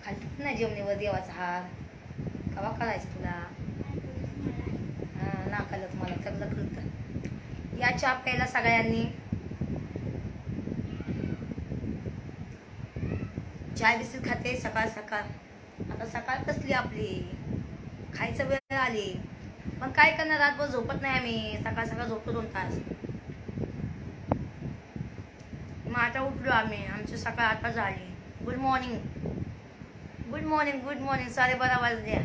खालती नाही जेवणीवर देवाचा हार कवा करायचं तुला नाकाला तुम्हाला चांगलं कळतं. या चहा प्यायला सगळ्यांनी. चहा बिस्किट खाते सकाळ सकाळ. आता सकाळ कसली आपली खायचं वेळ आली. पण काय करणार रातभर झोपत नाही आम्ही. सकाळ सकाळ झोपतो 2 तास. मग आता उठलो आम्ही. आमची सकाळ आता झाली. Good morning good morning good morning. 12:30 वाजल्या.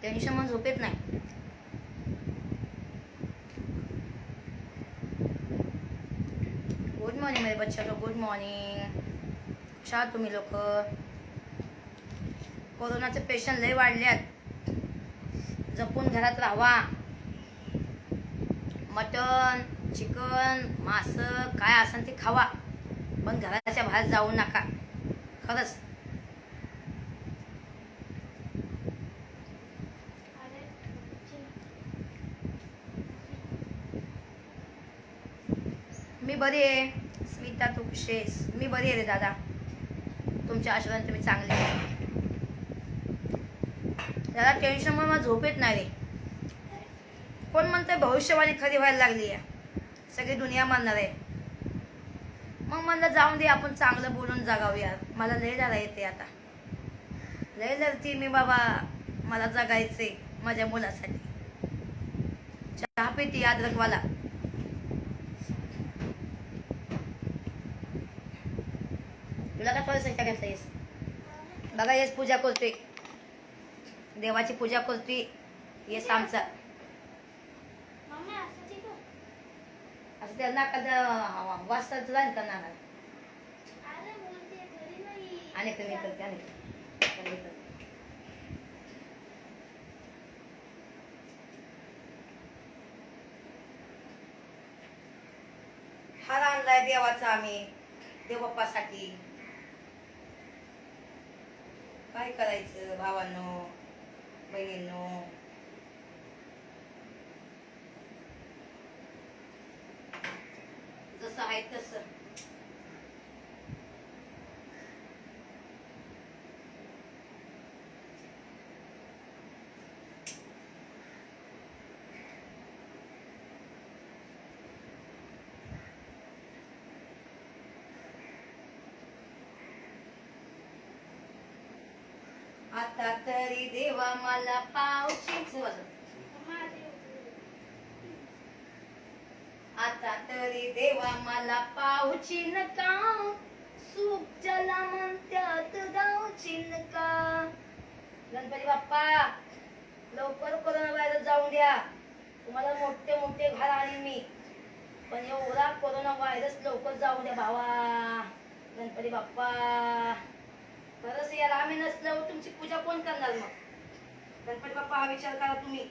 टेन्शन मग झोपेत नाही. गुड मॉर्निंग मेरे बच्चा लोग. Good morning. कशा तुम्ही लोक. कोरोनाचे पेशंट लय वाढल्यात. जपून घरात राहावा. मटन चिकन मांस काय असेल ते खावा. पण घराच्या बाहेर जाऊ नका. खरंच. मी बरी आहे. स्मिता तू कशी आहेस. मी बरी आहे रे दादा. तुमच्या आशीर्वादाने तुम्ही चांगले आहे. त्याला टेन्शन मुळे मला झोप येत नाही रे. कोण म्हणतंय भविष्यवाणी खरी व्हायला लागली आहे. सगळी दुनिया मानणार आहे. मग म्हणलं जाऊन दे आपण चांगलं बोलून जगावूया. मला लय लढा येते आता. लय लढती मी बाबा. मला जगायचंय माझ्या मुलासाठी. चहा पिती अद्रकवाला. तुला काय थोडं संख्या घेतलंयस. बघा येस पूजा करतोय. देवाची पूजा करतोय. येस आमचा असं त्याला नाका वाजता जाईल का नाका. आणि कमी करते आणि हार आणलाय देवाचा आम्ही देवबाप्पासाठी. काय करायचं भावांनो बहिणींनो. जसं आहे तसं. आता तरी देवा मला पावशीच. आता तरी देवा मला पावची नका. सुख ज्याला म्हणत्यात गावची नका. गणपती बाप्पा लवकर कोरोना व्हायरस जाऊन द्या. तुम्हाला मोठे मोठे घर आले मी. पण एवढा कोरोना व्हायरस लवकर जाऊ द्या भावा. गणपती बाप्पा खरंच यार आम्ही नसल्यावर तुमची पूजा कोण करणार मग. गणपती बाप्पा हा विचार करा तुम्ही.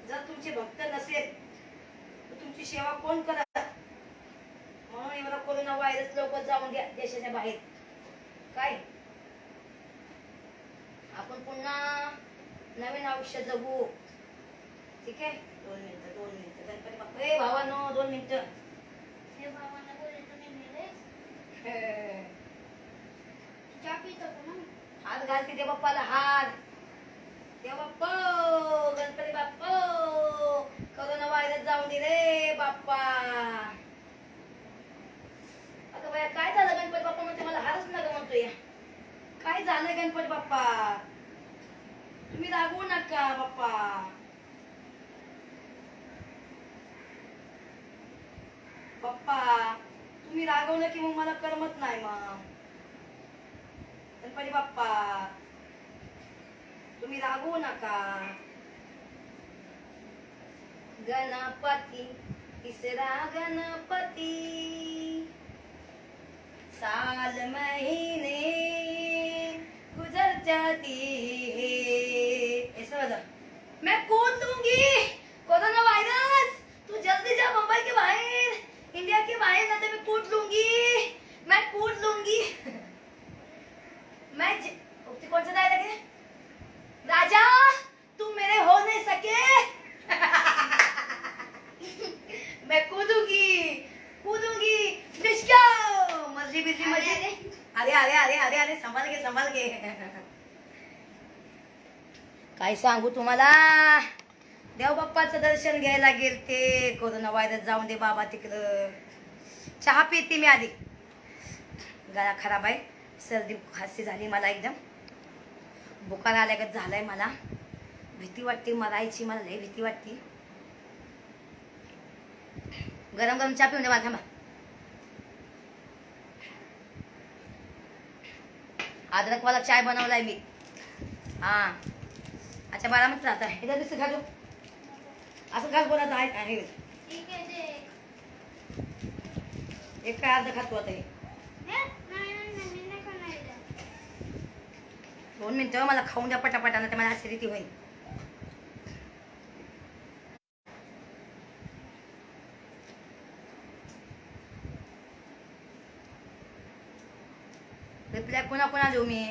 जर तुमचे भक्त नसेल तर तुमची सेवा कोण करत. म्हणून एवढा कोरोना व्हायरस लवकर जाऊन द्या देशाच्या बाहेर. काय आपण पुन्हा नवीन आयुष्य जगू. ठीक आहे. 2 मिनिटं गणपती बाप्पा. ए भावानो 2 मिनिटं. हात घालते देव बाप्पाला हात. देव बाप्पा गणपती बाप्पा कोरोना व्हायरस जाऊन दे रे बाप्पा. अगं बाया काय झालं गणपती बाप्पा म्हणते मला हारच नका म्हणतोय. काय झालं गणपती बाप्पा. तुम्ही रागवू नका बाप्पा. बाप्पा तुम्ही रागवलं की मग मला करमत नाही. मग गणपती बाप्पा तुम्ही रागवू नका. गणपती तिसरा गणपती साल महीने गुजर जाती है. ऐसा बता. मैं कूद दूंगी कोरोना वायरस. तू जल्दी जा मुंबई के बाहर इंडिया के बाहर. ना तो मैं कूद लूंगी. मैं कूद लूंगी. मैं कौन सा डायलॉग है. राजा तुम मेरे हो नहीं सके. मैं कूदूंगी कूदूंगी. मछली बिझी म्हणजे अरे अरे अरे अरे अरे संभाल घे संभाल घे. काय सांगू तुम्हाला, देव बाप्पाचं दर्शन घ्यायला गेलते. कोरोना व्हायरस जाऊन दे बाबा तिकडं. चहा पिते मी आधी. गळा खराब आहे, सर्दी खासी झाली मला, एकदम बुखार आल्यागत झालाय मला. भीती वाटते मरायची, मला लय भीती वाटते. गरम गरम चहा पिऊन दे मला, थांबा. अद्रक वाला चाय बनवलाय मी. हा अच्छा, 12 मिनिट राहता है. इधर से खा लो, असं घाल बोला आहे. एक काय अर्ध खातो आता हे. 2 मिनिटं मला खाऊन द्या पटापटानं, ते मला ऍसिडिटी होईल. रिप्लाय कोणा कोणा देऊ मी.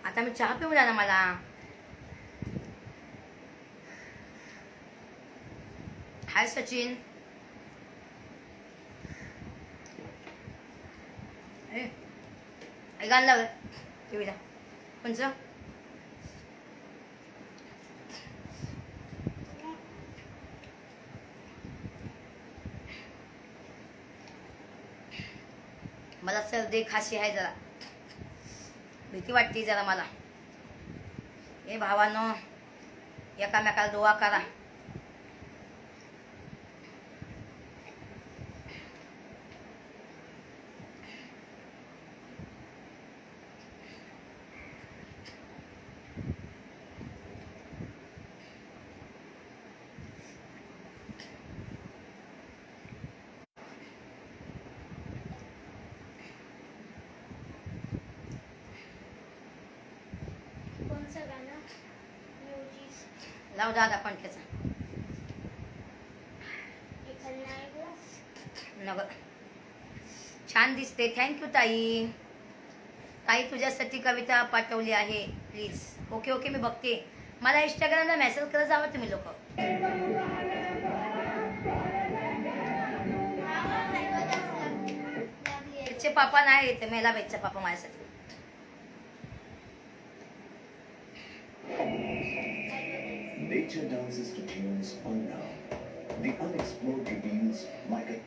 आता मी चहा पिऊ द्या ना मला. हाय सचिन. गाणं लावलं टीव्हीला कोणचं. मला सर्दी खाशी आहे, जरा भीती वाटते जरा मला. हे भावानो, एकामेकाला दुआ करा. लाव दादा पंख्याचा. नग छान दिसते. थँक्यू ताई. ताई तुझ्यासाठी कविता पाठवली आहे, प्लीज. ओके ओके, मी बघते. मला इंस्टाग्रामला मेसेज करत जावं तुम्ही लोक. बेच्चे पापा नाही येते, मेला बेच्चा पापा माझ्यासाठी. Nature dances to tunes unknown. The unexplored reveals like a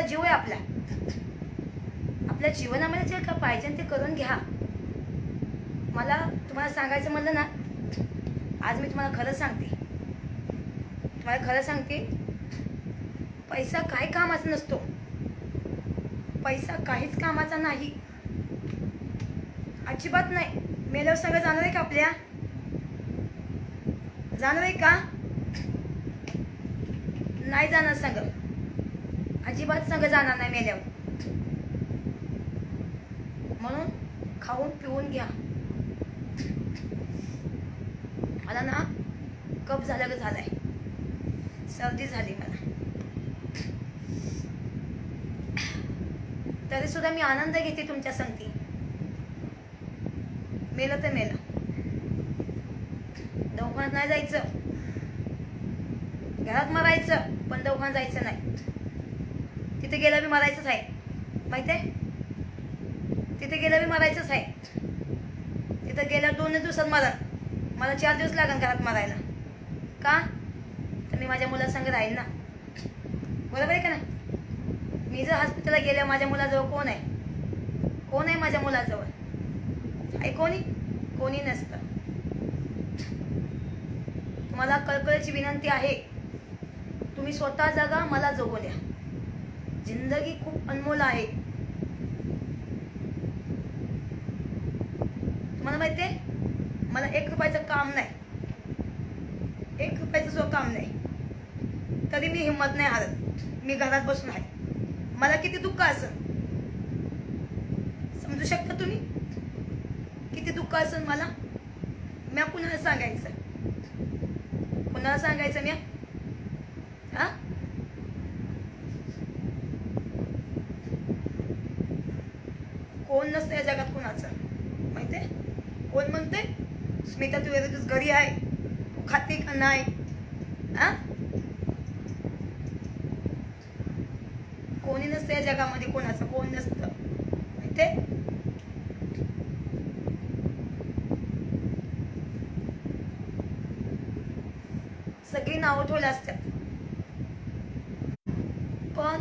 जीव आहे आपला. आपल्या जीवनामध्ये जे का पाहिजे ते करून घ्या. मला तुम्हाला सांगायचं म्हणलं ना, आज मी तुम्हाला खरं सांगते, पैसा काही कामाचा नसतो. पैसा काहीच कामाचा नाही, अजिबात नाही. मेल्यावर सगळं जाणार आहे का आपल्या? जाणार आहे का? नाही जाणार सगळं, अजिबात सगळं जाणार नाही मेल्यावर. म्हणून खाऊन पिऊन घ्या. मला ना कफ झालाय, सर्दी झाली मला, तरी सुद्धा मी आनंद घेते तुमच्या संगती. मेलं तर मेलं, दवाखान्यात नाही जायचं, घरात मरायचं पण दवाखान्यात जायचं नाही. तिथे गेलं बी मरायचंच आहे, माहितीये? तिथे गेलं बी मरायचंच आहे. तिथे गेल्यावर 2 दिवसात मला 4 दिवस लागेल घरात मरायला. का? तर मी माझ्या मुलासंग राहील ना, बरोबर आहे का नाही? मी जर हॉस्पिटलला गेल्या माझ्या मुलाजवळ कोण आहे माझ्या मुलाजवळ? आहे कोणी नसतं. तुम्हाला कळकळीची विनंती आहे, तुम्ही स्वतः जगा, मला जगू द्या. जिंदगी खूप अनमोल आहे. तुम्हाला माहितीये, मला 1 रुपयाचं काम नाही, 1 रुपयाचं जो काम नाही, तरी मी हिंमत नाही हारत. मी घरात बसून आहे. मला किती दुःख असेल, समजू शकता तुम्ही? किती दुःख असेल मला. मी कुणाला सांगायचं मी? हा? कोण नसतं या जगात कुणाचं, माहितीये? कोण म्हणते स्मिता तू घरी आहे, तू खाते का नाही? हा? कोणी नसतं या जगामध्ये, कोणाचं कोण नसतं, माहितीये? सगळी नावं ठेवली असतात, पण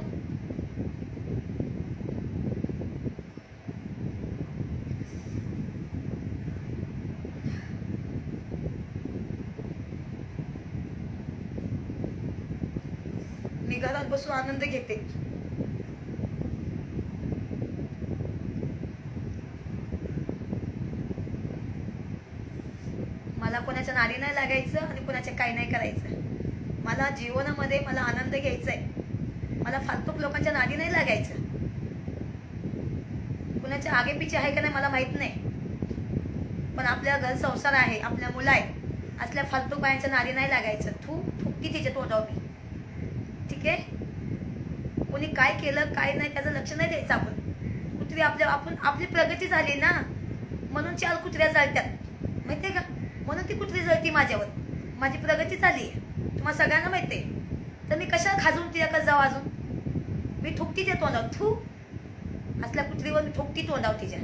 मी घरात बसून आनंद घेते. मला कोणाच्या नादी नाही लागायचं आणि कोणाच्या काही नाही करायचं. मला जीवनामध्ये मला आनंद घ्यायचा आहे. मला फालतूक लोकांच्या नादी नाही लागायचं. कुणाच्या आगे पिछे आहे का नाही मला माहित नाही, पण आपल्या घर संसार आहे, आपल्या मुलं आहे, असल्या फालतूक बायांच्या नादी नाही लागायचं. थुकती तिच्या तोंडावर मी, ठीक आहे? कोणी काय केलं काय नाही त्याचं लक्ष नाही द्यायचं. कुत्री आपली प्रगती झाली ना, म्हणून 4 कुत्र्या जळतात, माहितीये का? म्हणून ती कुत्री जळती माझ्यावर. माझी प्रगती झाली, तुम्हाला सगळ्यांना माहितीये. तर मी कशा खाजून तिच्याकडे जाऊ अजून? मी ठोकती त्या तोंडावर, थू असल्या कुत्रीवर मी ठोकती तोंडावर तिच्या,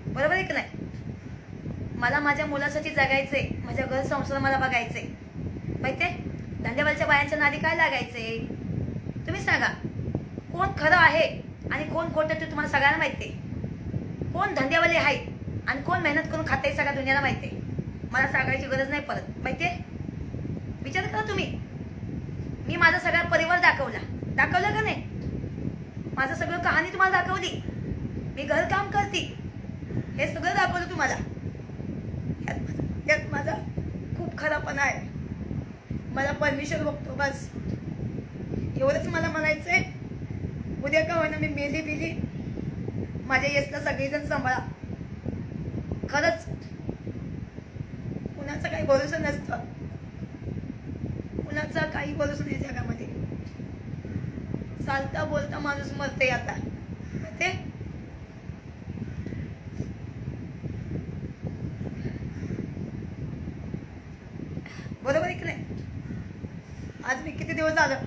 बरोबर आहे की नाही? मला माझ्या मुलासाठी जगायचंय, माझ्या घर संसार मला बघायचंय, माहितीये? धंद्यावालच्या बायांच्या नादी काय लागायचंय? तुम्ही सांगा, कोण खरं आहे आणि कोण खोटं ते तुम्हाला सगळ्यांना माहितीये. कोण धंद्यावाले आहे आणि कोण मेहनत करून खाते सगळ्या दुनियाला माहितीये. मला सांगायची गरज नाही परत, माहितीये? विचार करा तुम्ही. मी माझा सगळा परिवार दाखवला का नाही? माझं सगळं कहाणी तुम्हाला दाखवली. मी घर काम करते, हे सगळं दाखवलं तुम्हाला. यात माझा खूप खरापणा आहे. मला परमेश्वर बघतो, बस एवढंच मला म्हणायचंय. उद्या का होईना मी मेली माझ्या येसला सगळेजण सांभाळा. खरंच कुणाचा काही भरोसा नसतं, कुणाचा काही भरोसा नाही जगामध्ये. चालता बोलता माणूस मरते आता, ते बरोबर आहे की नाही? आज मी किती दिवस झालं,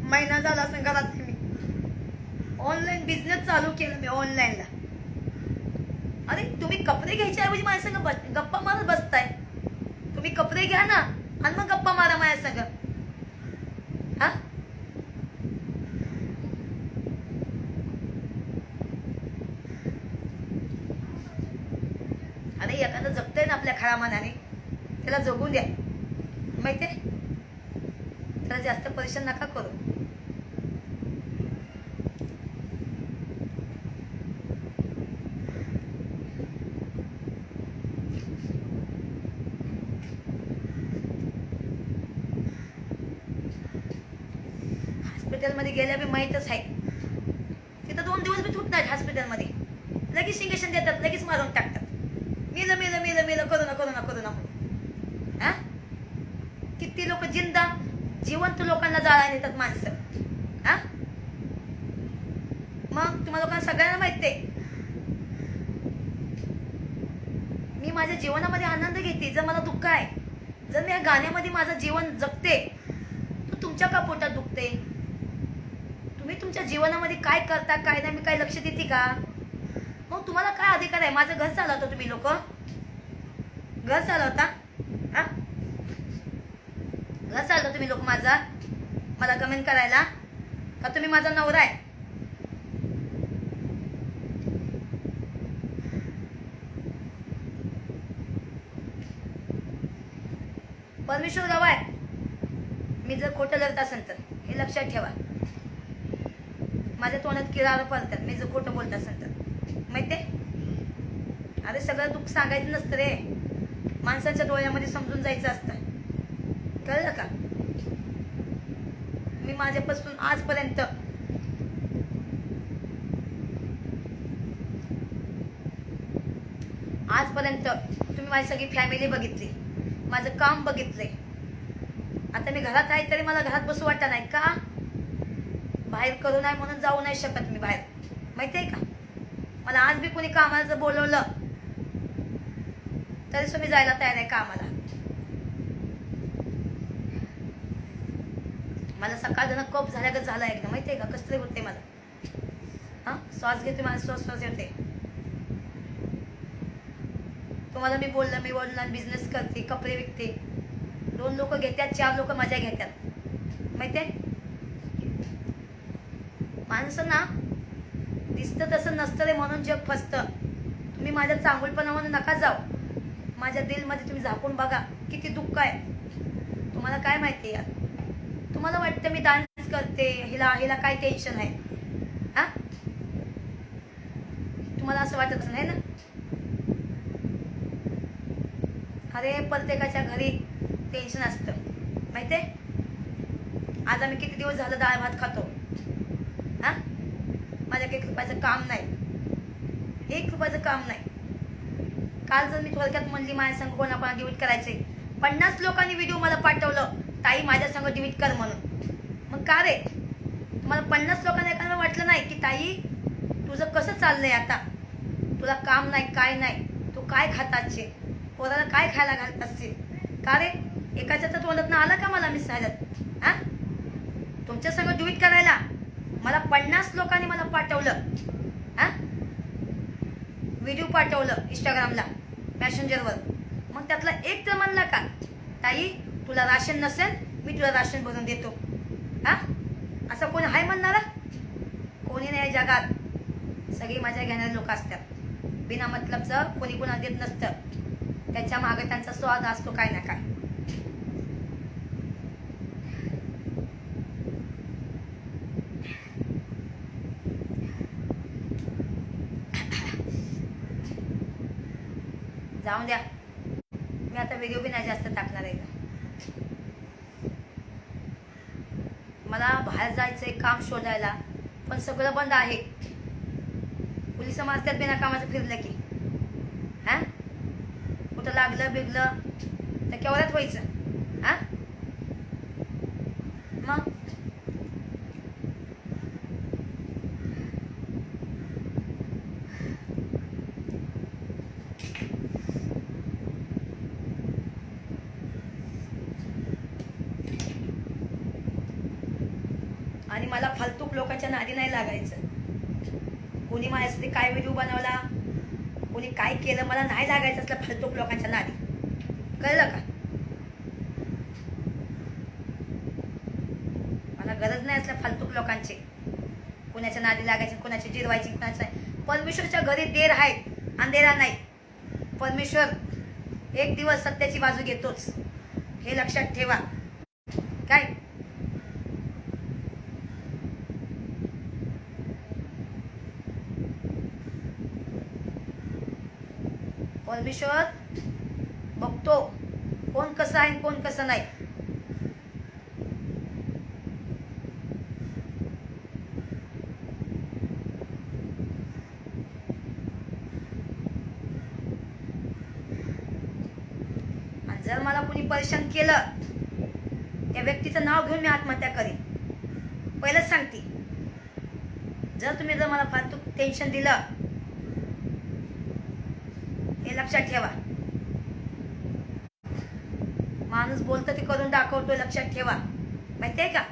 महिना झाला असं घरात मी ऑनलाईन बिझनेस चालू केला. मी ऑनलाईनला. अरे तुम्ही कपडे घ्यायच्या ऐवजी माझ्या संग गप्पा मारत बसताय. तुम्ही कपडे घ्या ना आणि मग गप्पा मारा माझ्या संग. हा, जगतंय ना आपल्या खऱ्या मनाने, त्याला जगू द्या. माहितीये, त्याला जास्त परेशान नका करू. हॉस्पिटलमध्ये गेल्या बी माहीतच आहे, तिथं 2 दिवस बी तुटणार हॉस्पिटलमध्ये. लगेच इंजेक्शन देतात, लगेच मारून टाकतात. मेलं मेलं मेलं मेलं, करू ना करू ना करू ना म्हणून. हा, किती लोक जिवंत लोकांना जाळायला येतात माणसं. हा, मग तुम्हाला लोकांना सगळ्यांना माहिती आहे, मी माझ्या जीवनामध्ये आनंद घेते. जर मला दुःख आहे, जर मी या गाण्यामध्ये माझं जीवन जगते, तर तुमच्या का पोटात दुखते? तुम्ही तुमच्या जीवनामध्ये काय करता काय नाही, मी काय लक्ष देते का? मग तुम्हाला काय अधिकार आहे? माझं घर चालवता तुम्ही लोक, घर चालवता. हा, घर चालवता तुम्ही लोक माझा, मला कमेंट करायला का तुम्ही माझा नवरा आहे? परमेश्वर गाव आहे. मी जर खोटं लढत असेल तर हे लक्षात ठेवा. माझ्या तोंडात किरार पडतात मी जर खोटं बोलत असेल तर. माहितीये, अरे सगळं दुःख सांगायचं नसतं रे, माणसाच्या डोळ्यामध्ये समजून जायचं असतं. कळलं का? मी माझ्यापासून आजपर्यंत तुम्ही माझी सगळी फॅमिली बघितली, माझं काम बघितलंय. आता मी घरात आहे तरी मला घरात बसू वाटत नाही का? बाहेर करू नाही म्हणून जाऊ नाही शकत मी बाहेर. माहितीये का? मला आज बी कोणी कामाला जर बोलवलं तरी मी जायला तयार आहे कामाला. मला सकाळ जण कप झाल्यागत झाला एकदम. माहितीये का कसं होते मला? हा, श्वास घेते मला, श्वास येते. तुम्हाला मी बोलला बिझनेस करते, कपडे विकते. 2 लोक घेतात, 4 लोक मजा घेतात. माहितीये, माणसं ना दिसतं तसं नसतं रे, म्हणून जग फसतं. तुम्ही माझ्या चांगुलपणा म्हणून नका जाऊ. माझ्या दिलमध्ये तुम्ही झाकून बघा किती दुःख आहे. तुम्हाला काय माहिती यार? तुम्हाला वाटतं मी डान्स करते, हिला काय टेन्शन आहे? हा, तुम्हाला असं वाटत नाही ना? अरे प्रत्येकाच्या घरी टेन्शन असतं. माहितीये, आज आम्ही किती दिवस झालं डाळ भात खातो. हा, माझ्या 1 रुपयाचं काम नाही, 1 रुपयाचं काम नाही. काल जर मी थोडक्यात म्हणली माझ्या संग कोणाकोणा डिलीट करायचे, 50 लोकांनी व्हिडिओ मला पाठवलं ताई माझ्या संग डिलीट कर म्हणून. मग का रे, तुम्हाला 50 लोकांना एखादं वाटलं नाही की ताई तुझं कसं चाललंय आता, तुला काम नाही काय नाही, तू काय खाताचे, पोराला काय खायला घालत असतील का रे? एकाच्या तर तोंडातनं आलं का मला मिसायलात? हा, तुमच्या संग डिलीट करायला मला 50 लोकांनी मला पाठवलं. हा, व्हिडिओ पाठवलं इंस्टाग्रामला, मॅसेंजरवर. मग त्यातला एक तर म्हणला का ताई तुला राशन नसेल मी तुला राशन बनवून देतो? हा, असं कोणी हाय म्हणणारा? कोणी नाही जगात. सगळी मजा घेणारे लोक असतात. बिना मतलबचं कोणी कोणाला देत नसतं. त्याच्या मागे त्यांचा स्वाद असतो काय ना काय. जाऊन द्या, मी आता व्हिडिओ बी नाही जास्त टाकणार आहे. मला बाहेर जायचंय काम शोधायला, पण सगळं बंद आहे. पोलिस मारतात बिना कामाचं फिरलं की. हा, कुठं लागलं बिगलं तर केवढ्यात व्हायचं? हा, मग आणि मला फालतूक लोकांच्या नादी नाही लागायचं. कोणी माझ्यासाठी काय व्हिडिओ बनवला, कोणी काय केलं, मला नाही लागायचं असलं फालतूक लोकांच्या नादी. कळलं का? मला गरज नाही असल्या फालतूक लोकांची. कोणाच्या नादी लागायची, कोणाची जिरवायची, कोणाचं नाही. परमेश्वरच्या घरी देर आहे, अंधेरा नाही. परमेश्वर एक दिवस सत्याची बाजू घेतोच, हे लक्षात ठेवा. काय परमेश्वर बघतो कोण कसं आहे कोण कसं नाही. आणि जर मला कुणी परेशान केलं, त्या व्यक्तीचं नाव घेऊन मी आत्महत्या करीन. पहिलंच सांगते, जर मला फालतू टेन्शन दिलं, हे लक्षात ठेवा. माणूस बोलतं ते करून दाखवतो, लक्षात ठेवा. माहितीये का,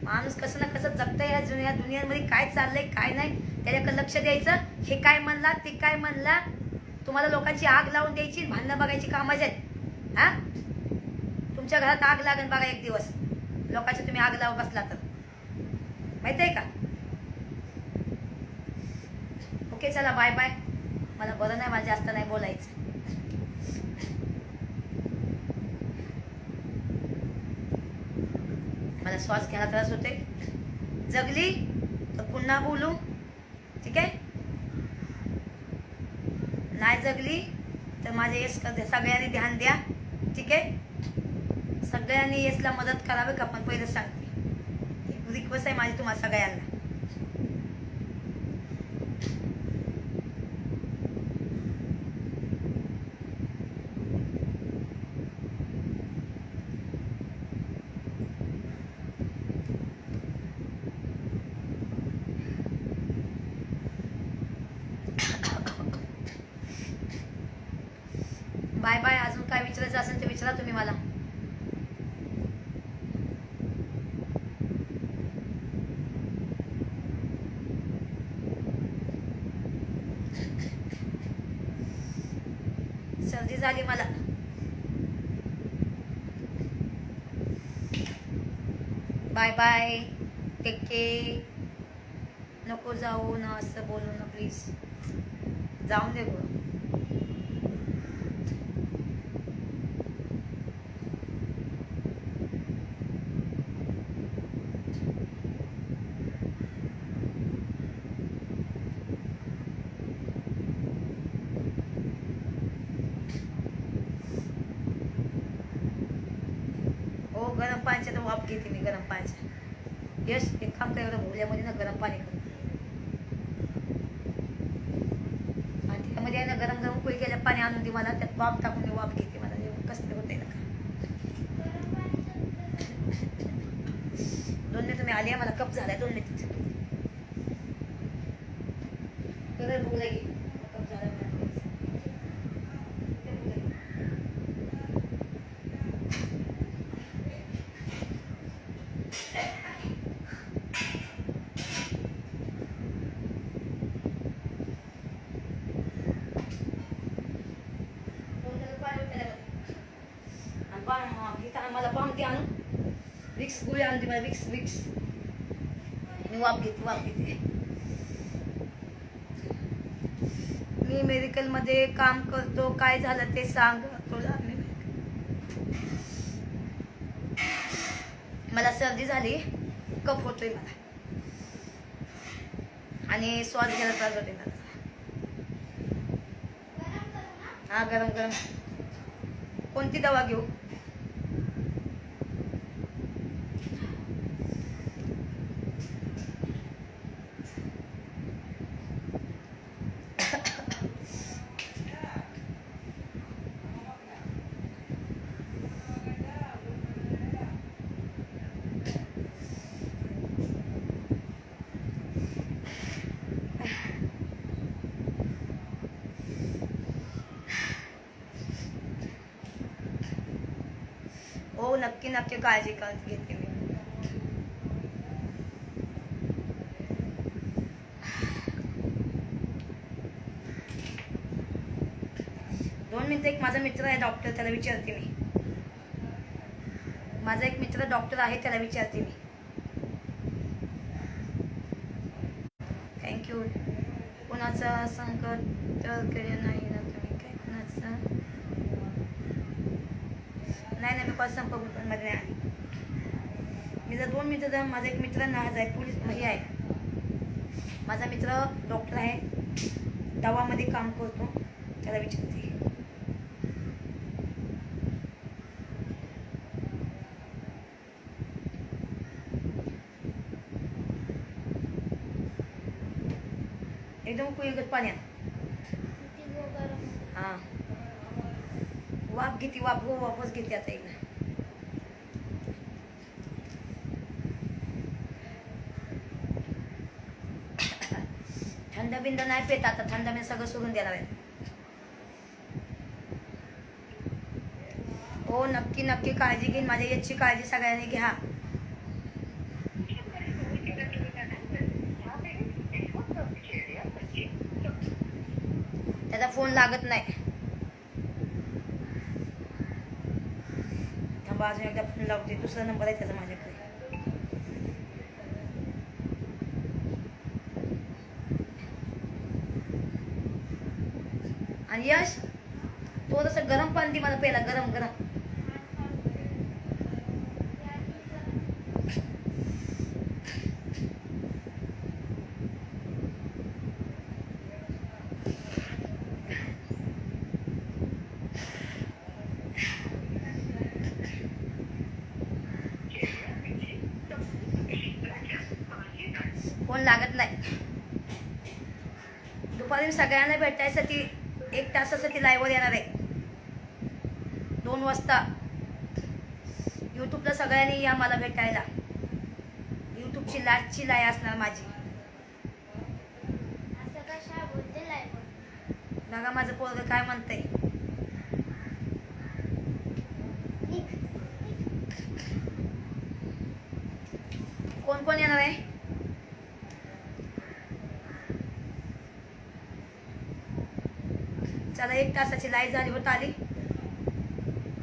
माणूस कसं ना कसं जगतंय. या दुनियामध्ये काय चाललंय काय नाही त्याच्याकडे लक्ष द्यायचं. हे काय म्हणला ते काय म्हणला, तुम्हाला लोकांची आग लावून द्यायची, भांडणं बघायची कामाचे आहेत. हा, तुमच्या घरात आग लागेल बघा एक दिवस, लोकांची तुम्ही आग लावून बसला तर. माहितीये का. ओके चला बाय बाय. मला बरं नाही, मला जास्त नाही बोलायचं. मला श्वास घ्यायला त्रास होते. जगली तर पुन्हा बोलू, ठीक आहे. नाही जगली तर माझे यश करते. सगळ्यांनी ध्यान द्या, ठीक आहे. सगळ्यांनी यशला मदत करावी का. पण पहिलं सांगते, एक रिक्वेस्ट आहे माझी तुम्हाला सगळ्यांना. Bye bye. अजून काय विचारायचं असेल ते विचारा तुम्ही मला. सर्दी झाली मला. Bye bye. Take care. नको जाऊ ना, असं बोलू ना प्लीज. जाऊन दे गो. गरम पाण्याच्या तर वाफ घेते मी, गरम पाण्याच्या. यश एक काम काय, एवढं भोगल्यामध्ये ना गरम पाणी कर आणि त्यामध्ये आहे ना गरम गरम कुई केल्या पाणी आणून दे मला. त्यात वाफ टाकून मी वाफ घेते. मला कसं तरी होतंय ना का. 2 मिनिट तुम्ही आले, मला कप झालाय 2 मिनिट. गरम भोगला घे कप झाला. मला पाहते आणून विक्स गोळी आणते मला. विक्स विक्स मी वाफ घेते. मी मेडिकल मध्ये काम करतो. काय झालं ते सांग तुला. मला सर्दी झाली, कफ होतोय मला आणि श्वास घ्यायला त्रास होते मला. हा गरम गरम. कोणती दवा घेऊ. हो नक्की नक्की काळजी घेते मी. दोन मिनिटं. एक माझा मित्र आहे डॉक्टर, त्याला विचारते मी. माझा एक मित्र डॉक्टर आहे, त्याला विचारते मी. थँक्यू. कोणाचं संकट शेअर केले नाही ना तुम्ही काय कुणाचं? नाही मी कॉल संपर्क मध्ये नाही आली. मी जर 2 मिनिटं जर माझा एक मित्र नाज आहे पोलीस हे आहे, माझा मित्र डॉक्टर आहे, दवामध्ये काम करतो, त्याला विचारते. एकदम कुईगत पाण्यात हा वाफ घेते, वापस घेते आता एकदा. थंड बिंद नाही पेत आता, थंड मी सगळं सोडून देणार आहे. हो नक्की काळजी घेईन, माझ्या याची काळजी सगळ्यांनी घ्या. त्याचा फोन लागत नाही. थांबा अजून एकदा फोन लावते, दुसरा नंबर आहे त्याचा माझ्याकडे. आणि यश तो तसं गरम पाणी मला प्यायला, गरम गरम. फोन लागत नाही. दुपारी सगळ्यांना भेटायसाठी 1 तासासाठी लाईव्हवर येणार आहे 2 वाजता. यूट्यूबला सगळ्यांनी या मला भेटायला. यूट्यूबची लाटची लाई असणार माझी. बघा माझं पोरगं काय म्हणतंय. कोण कोण येणार आहे? चला 1 तासाची लाईट झाली होत आली.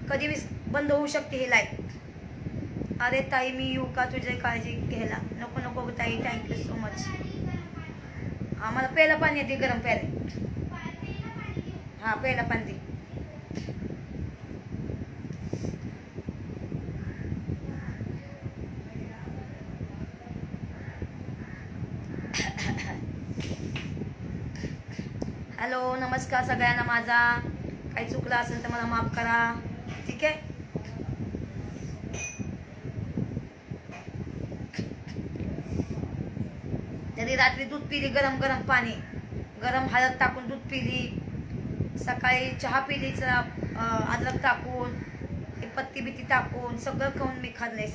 कधी बंद होऊ शकते ही लाईट. अरे ताई मी येऊ का तुझी काळजी घ्यायला? नको ताई, थँक्यू सो मच. आम्हाला प्यायला पाणी येते, गरम प्यायला. हा प्यायला पाणी दे. हॅलो नमस्कार सगळ्यांना. माझा काही चुकलं असेल तर मला माफ करा, ठीक आहे. तरी रात्री दूध पिली, गरम पाणी, गरम हळद टाकून दूध पिली. सकाळी चहा पिलीचा अद्रक टाकून, पत्ती बित्ती टाकून सगळं खाऊन मी खाल्लंय.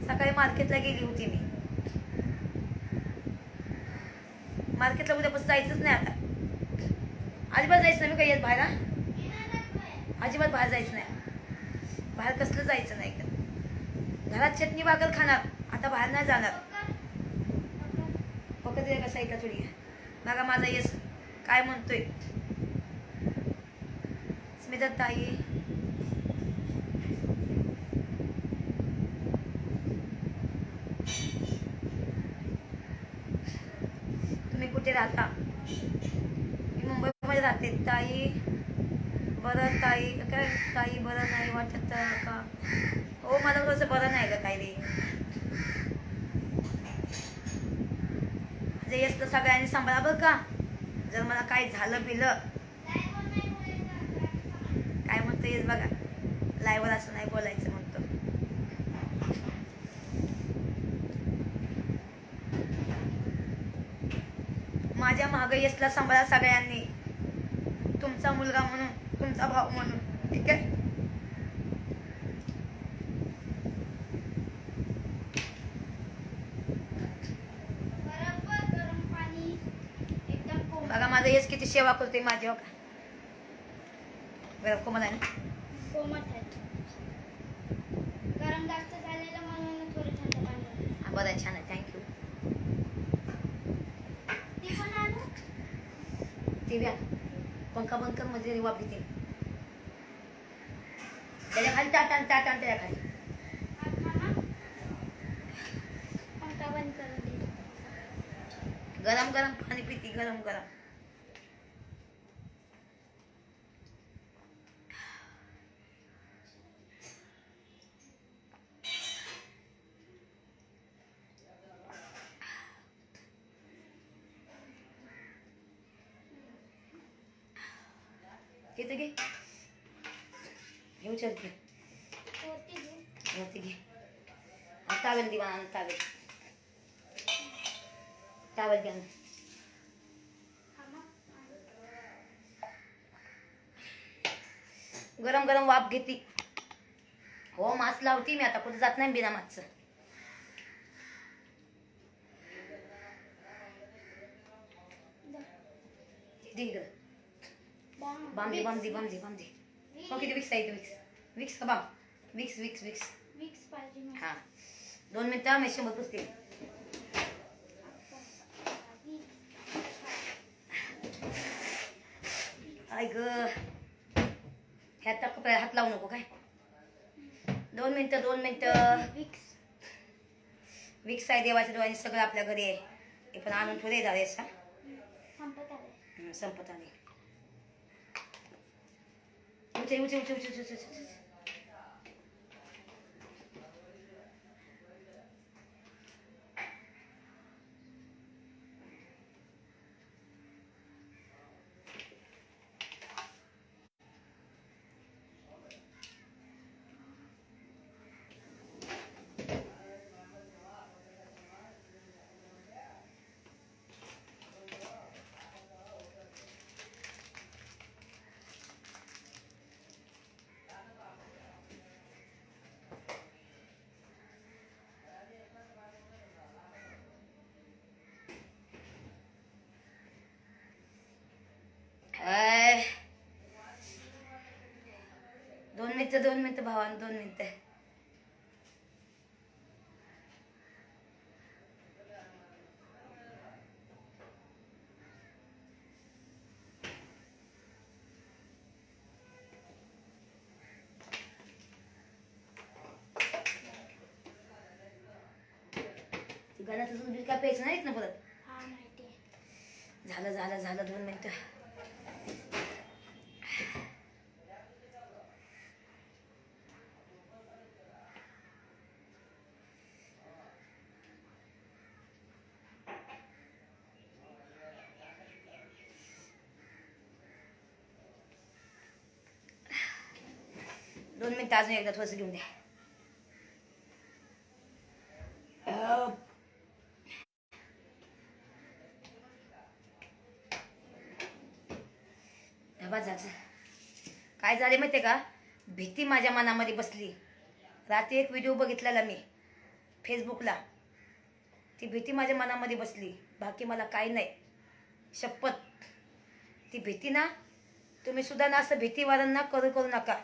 सकाळी मार्केटला गेली होती मी. मार्केटला उद्यापासून जायचंच नाही आता. अजिबात जायचं नाही. मी काही येत बाहेर, अजिबात बाहेर जायचं नाही. बाहेर कसलं जायचं नाही. घरात चटणी भाकर खाणार, आता बाहेर नाही जाणार. फक्त का साईडला थोडी. बघा माझा यश काय म्हणतोय. स्मिता ताई तुम्ही कुठे राहता? मी मुंबईमध्ये राहते. ताई बरं ताई काय? ताई बरं नाही वाटत का? हो मला थोडंसं बरं नाही का काही रे. यश तर सगळ्यांनी सांभाळा बरं का. जर मला काही झालं बिलं. काय म्हणतो यश बघा, लाईव्हवर असं नाही बोलायचं म्हणतो. माझ्या माग यशला सांभाळा सगळ्यांनी. तुमचा मुलगा म्हणून, तुमचा भाऊ म्हणून, ठीक आहे. बघा माझा यश किती सेवा करते माझी. बरं कोमल आहे ना? गरम जास्त झालेलं म्हणून थोडं थंड पाणी. हा बरं छान आहे, थँक्यू. ती पण आणू? ती व्या पंखा बंद कर मध्ये वाप घेते. त्याच्या खाली ताटान त्याच्या खाली. पंखा बंद करून दे. गरम पाणी पिती, गरम. इथं घे. हे उचल की. वरती घे. वरती घे. आणि टावेल दे मला टावेल. टावेल घ्या. थांबा. गरम गरम वाफ घेते. हो मास्क लावते मी आता, कुठे जात नाही बिना मास्कचं. दे इकडं. बांधे बांधे बांधे बांधे. मग किती विक्स आहे इथे? विक्स विक्स का balm? Vicks Vicks Vicks. Vicks पाहिजे मला. हां 2 मिनिटं मी 100 पुसते. आय ग ह्यात कपड्याला हात लावू नको काय. 2 मिनिटं 2 मिनिटं. विक्स. विक्स आहे देवाच्या डोळ्याने सगळं आपल्या घरी आहे. हे पण आणून ठेवले झालेस हा. संपत आले. संपत आले. उचे उचे उचे उचे उचे उचे. आय 2 मिनिटं भावानं 2 मिनिटं. गाण्याचं दूध काय प्यायचं नाहीत ना परत. हा माहिती आहे. झालं झालं झालं 2 मिनिटं. दोन मिनिटं अजून एकदा थोडंसं घेऊन द्या. बस झालं. काय झाले माहितीये का, भीती माझ्या मनामध्ये बसली. रात्री एक व्हिडिओ बघितलेला मी फेसबुकला. ती भीती माझ्या मनामध्ये बसली. बाकी मला काही नाही. शपथ ती भीती ना, तुम्ही सुद्धा ना असं भीतीवारांना करू नका.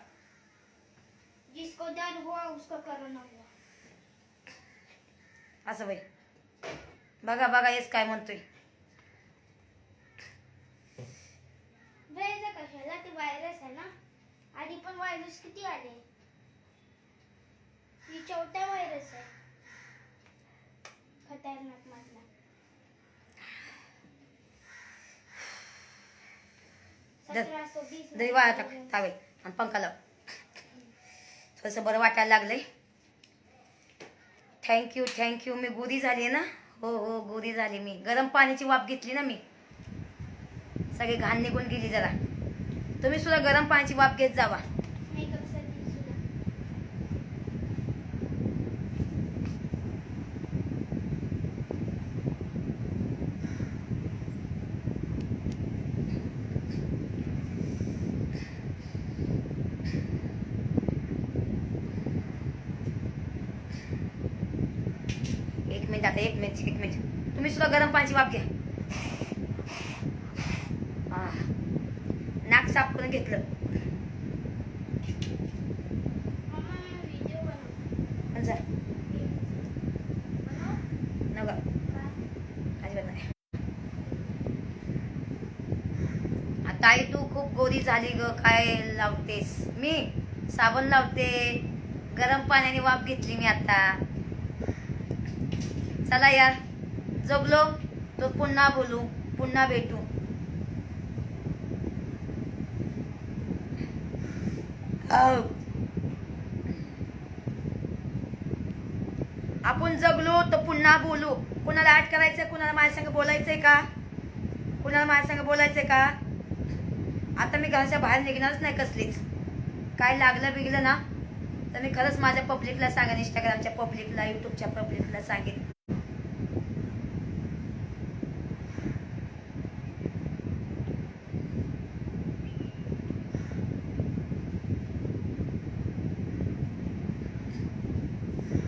जिसको डर हुआ उसको करोना हुआ. असं बाई बघा बघा येस काय म्हणतोय. व्हायचं कशाला, ते व्हायरस आहे ना. आधी पण व्हायरस किती आले. ही चौथा व्हायरस आहे खतरनाक मधला. दही वाळा टाक टावेल आणि पंखा लाव. थोडंसं बरं वाटायला लागलंय. थँक्यू मी गोरी झाली ना. हो गोरी झाली मी. गरम पाण्याची वाफ घेतली ना मी. सगळी घाण निघून गेली जरा. तुम्ही सुद्धा गरम पाण्याची वाफ घेत जावा. मेकअपसाठी सुद्धा. एक मिनिट तुम्ही सुद्धा गरम पाण्याची वाफ घ्या. नाक साफ करून घेतलं. मम्मा मी व्हिडिओ बनवतो. जा बनव. नका का? अजिबात नाही. आता आई तू खूप गोरी झाली ग. काय लावतेस? मी साबण लावते. गरम पाण्याने वाफ घेतली मी आता. चला यार जगलो तो पुन्हा बोलू, पुन्हा भेटू. आपण जगलो तर पुन्हा बोलू. कुणाला आठ करायचंय, कुणाला माझ्या संग बोलायचंय का? कुणाला माझ्या संग बोलायचंय का? आता मी घराच्या बाहेर निघणारच नाही कसलीच. काय लागलं बिगलं ना तर मी खरंच माझ्या पब्लिकला सांगेन, इंस्टाग्रामच्या पब्लिकला, युट्यूबच्या पब्लिकला सांगेन.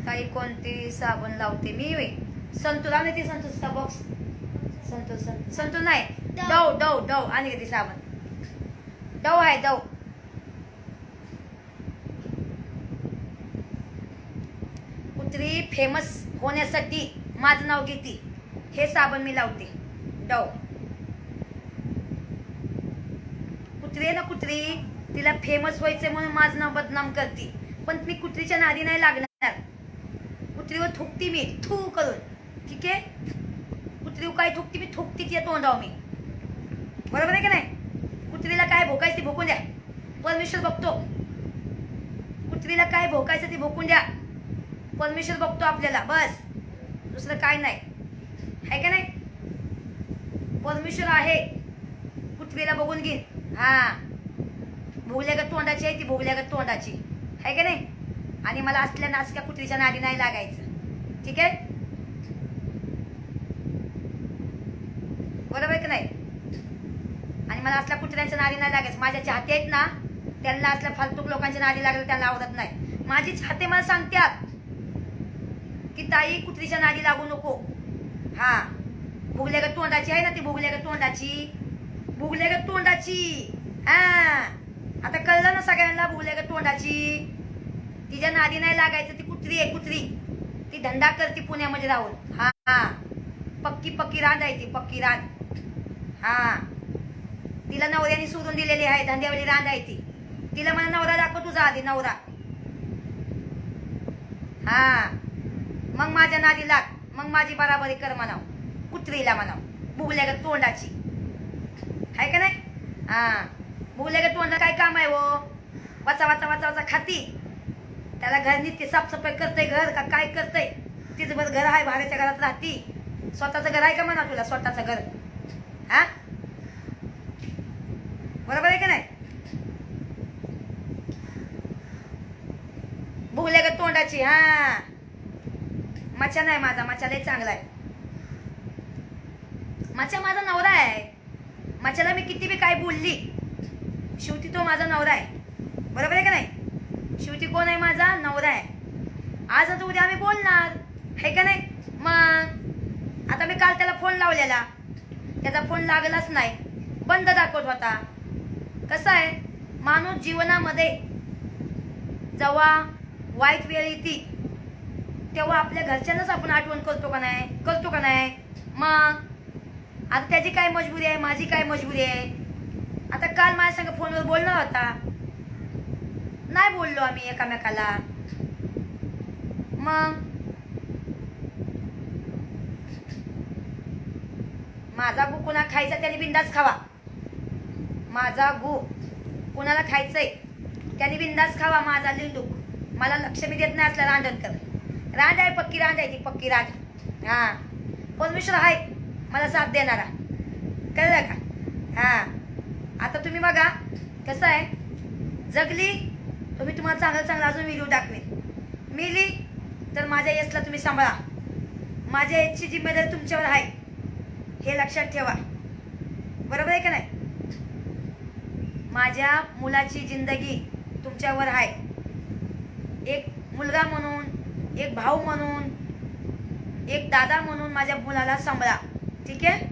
काही कोणती साबण लावते मी होय? संतूर आणि ती संतूरचा बॉक्स. संतूर नाही, डव आणि ती साबण. डव आहे, डव. कुत्री फेमस होण्यासाठी माझं नाव घेते, हे साबण मी लावते, डव. कुत्री आहे ना कुत्री, तिला फेमस व्हायचंय म्हणून माझं नाव बदनाम करते, पण मी कुत्रीच्या नादी नाही लागणार. कुत्रीवर थुकती मी, थू करून. ठीक आहे, कुत्रीवर काय थुकती मी, थुकती तिच्या तोंडावर मी. बरोबर आहे का नाही? कुत्रीला काय भोकायचं ती भोकून द्या, परमेश्वर बघतो. कुत्रीला काय भोकायचं ती भोकून द्या, परमेश्वर बघतो आपल्याला. बस, दुसरं काय नाही, आहे का नाही? परमेश्वर आहे, कुत्रीला बघून घे. हा, भोगल्यागत तोंडाची आहे ती, भोगल्यागत तोंडाची, आहे का नाही? आणि मला असल्या नाचक्या कुत्रीच्या नादी नाही लागायचं. ठीक आहे, बरोबर आहे की नाही? आणि मला असल्या कुत्र्यांच्या नादी नाही लागायचं. माझ्या चाहते आहेत ना, त्यांना असल्या फालतूक लोकांच्या नादी लागलं त्यांना आवडत नाही. माझी चाहते मला सांगतात की ताई कुत्रीच्या नादी लागू नको. हा, भुगल्यागत तोंडाची आहे ना ती, भुगल्यागत तोंडाची, भुगल्यागत तोंडाची. हा, आता कळलं ना सगळ्यांना, भुगल्यागत तोंडाची. तिच्या नादी नाही लागायचं. ती कुत्री आहे, कुत्री. ती धंदा करते पुण्यामध्ये राहून. हा, पक्की रांद आहे ती, पक्की रांद. हा, तिला नवऱ्याने सोडून दिलेली आहे, धंद्यावाली रांद आहे ती. तिला मला नवरा दाखव तुझा आधी, नवरा. हा, मग माझ्या नादी लाग, मग माझी बराबरी कर म्हणाव, कुत्रीला म्हणाव, भुगल्यागत तोंडाची, आहे का नाही? हा, भुगल्यागत तोंडा काय काम आहे वो? वाचा वाचा वाचा वाचा खाती. त्याला घर नित्य साफसफाई करतय, घर का काय करतय? तिचं बरं घर आहे, भाड्याच्या घरात राहती. स्वतःचं घर आहे का म्हणा तुला, स्वतःचं घर? हा, बरोबर आहे का नाही? भुगल्यागत तोंडाची. हा, मच्छा नाही माझा, मच्छा लय चांगला आहे. मच्छा माझा नवरा आहे. मच्छाला मी किती बी काय बोलली, शेवटी तो माझा नवरा आहे. बरोबर आहे का नाही? शेवटी कोण आहे? माझा नवरा आहे. आज आता उद्या आम्ही बोलणार, आहे का नाही? मग आता मी काल त्याला फोन लावलेला, त्याचा फोन लागलाच नाही, बंद दाखवत होता. कसं आहे, माणूस जीवनामध्ये जेव्हा वाईट वेळ येते तेव्हा आपल्या घरच्यांनाच आपण आठवण करतो का नाही? करतो का नाही? मग आता त्याची काय मजबुरी आहे, माझी काय मजबुरी आहे? आता काल माझ्या संग फोनवर बोलणार होता, नाही बोललो आम्ही एकामेकाला. मग माझा गु कुणा खायचा त्याने बिंदास खावा. माझा गु कुणाला खायचंय त्याने बिंदास खावा. माझा लिंडूक मला लक्ष मी देत नाही असला रांडणकर. रांड आहे, पक्की रांड आहे ती, पक्की रांड. हा, परमेश्वर आहे मला साथ देणारा, कळलं का? हा, आता तुम्ही बघा कसं आहे, जगली तर मी तुम्हाला चांगलं चांगलं अजून व्हिडिओ दाखवेन. मेली तर माझ्या यशला तुम्ही सांभाळा. माझ्या यशची जिम्मेदारी तुमच्यावर आहे, हे लक्षात ठेवा. बरोबर आहे का नाही? माझ्या मुलाची जिंदगी तुमच्यावर आहे. एक मुलगा म्हणून, एक भाऊ म्हणून, एक दादा म्हणून माझ्या मुलाला सांभाळा. ठीक आहे?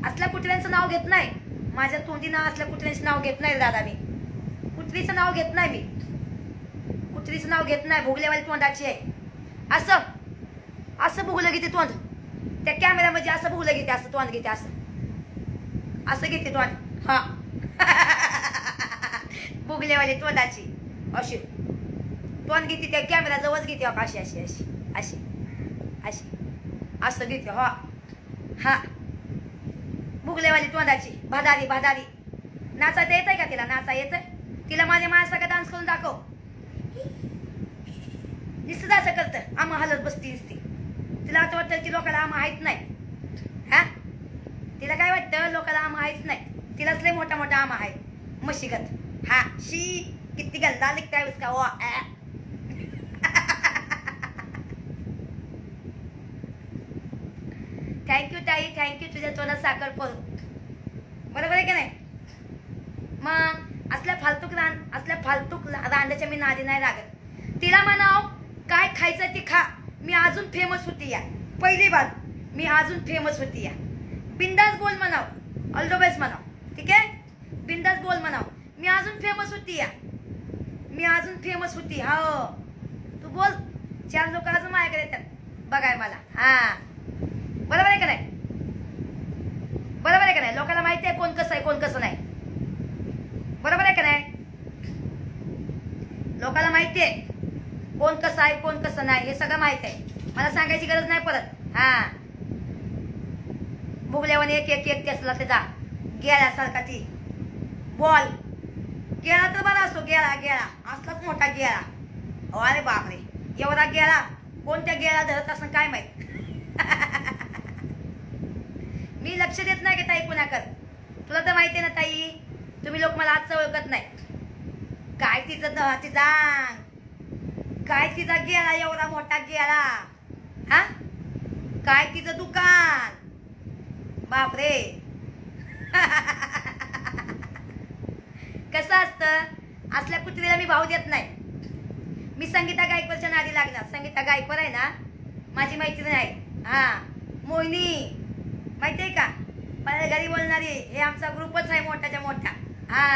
असल्या कुत्र्यांचं नाव घेत नाही, माझ्या तोंडी ना असल्या कुत्र्यांचं नाव घेत नाही दादा. मी कुत्रीचं नाव घेत नाही, मी कुत्रीचं नाव घेत नाही. भोगलेवाली तोंडाची आहे. असं असं भोगलं घेते तोंड, त्या कॅमेऱ्यामध्ये असं भोगलं घेते, असं तोंड घेते, असं असं घेते तोंड. हा भोगलेवाली तोंडाची अशी तोंड घेते, त्या कॅमेरा जवळच घेते. अशी अशी अशी अशी अशी असं घेते. हा हा, भुगलेवाली तोंडाची, भादारी भादारी. नाचायचं येतंय का तिला? नाचा येतंय तिला? माझ्या माझ्यासारखं डान्स करून दाखव. नुसतं असं करतं, आम्हा हलत बसती नुसती. तिला आता वाटतं की लोकांना आम्हा माहित नाही. हा, तिला काय वाटतं लोकांना आम आहेच नाही, तिलाच लय मोठा मोठा आम आहे म्हशीगत. हा शी किती गंदा लिखताय उसका वो थँक्यू ताई, थँक्यू. तुझ्या तोंडात साखर पडू. बरोबर आहे की नाही? मग असल्या फालतूक रांड्याच्या मी नादी नाही लागत. तिला म्हणाव काय खायचं ती खा, मी अजून फेमस होती या. पहिली बात मी अजून फेमस होती या. बिंदास बोल म्हणाव, ऑल द बेस्ट म्हणाव. ठीक आहे, बिंदास बोल म्हणाव, मी अजून फेमस होती या. मी अजून फेमस होती. हो तू बोल, 4 लोक अजून माझ्याकडे येतात बघाय मला. हा बरोबर आहे का नाही? बरोबर आहे का नाही? लोकांना माहिती आहे कोण कसं आहे कोण कसं नाही. बरोबर आहे का नाही? लोकांना माहिती आहे कोण कसं आहे कोण कसं नाही, हे सगळं माहित आहे. मला सांगायची गरज नाही परत. हा बुगल्यावर एक एक एक असला त्याचा गेळ्यासारखा ती बॉल. गेळा तर बरा असतो, गेळा असलाच मोठा गेळा. हो अरे बापरे, एवढा गेळा कोणत्या गेळा धरत असं काय माहित. मी लक्ष देत नाही का ताई कुणाकडे? तुला तर माहिती आहे ना ताई, तुम्ही लोक मला आजचं ओळखत नाही. काय तिचा काय तिचा गेला एवढा मोठा गेला. हा काय तिचं दुकान, बापरे. कसं असतं, असल्या कुत्रीला मी भाव देत नाही. मी संगीता गायकवाडच्या नादी लागणार. संगीता गायकवाड आहे ना माझी मैत्रीण आहे. हा मोहिनी माहिती आहे का, मला घरी बोलणारी. हे आमचा ग्रुपच आहे मोठाच्या मोठा. हा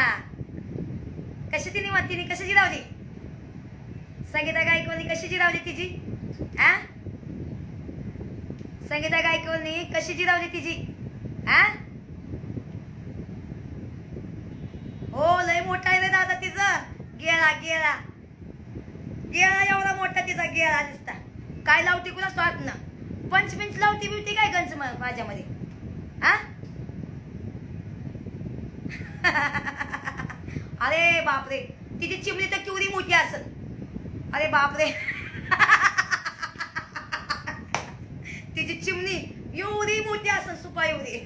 कशी तिने कशाची लावली संगीता गायकवाडनी, कशाची लावली तिची? हा संगीता गायकवाडनी कशाची लावली तिची? हा हो लय मोठा आहे रे दादा तिचं गेला एवढा मोठा तिचा गेला दिसता. काय लावती कुणा स्वाद ना, पंचमिंच लावती बिवती काय गंज माझ्यामध्ये? हा अरे बापरे, तिची चिमणी तर केवढी मोठी असेल. अरे बापरे. तिची चिमणी एवढी मोठी असेल, सुपा एवढी.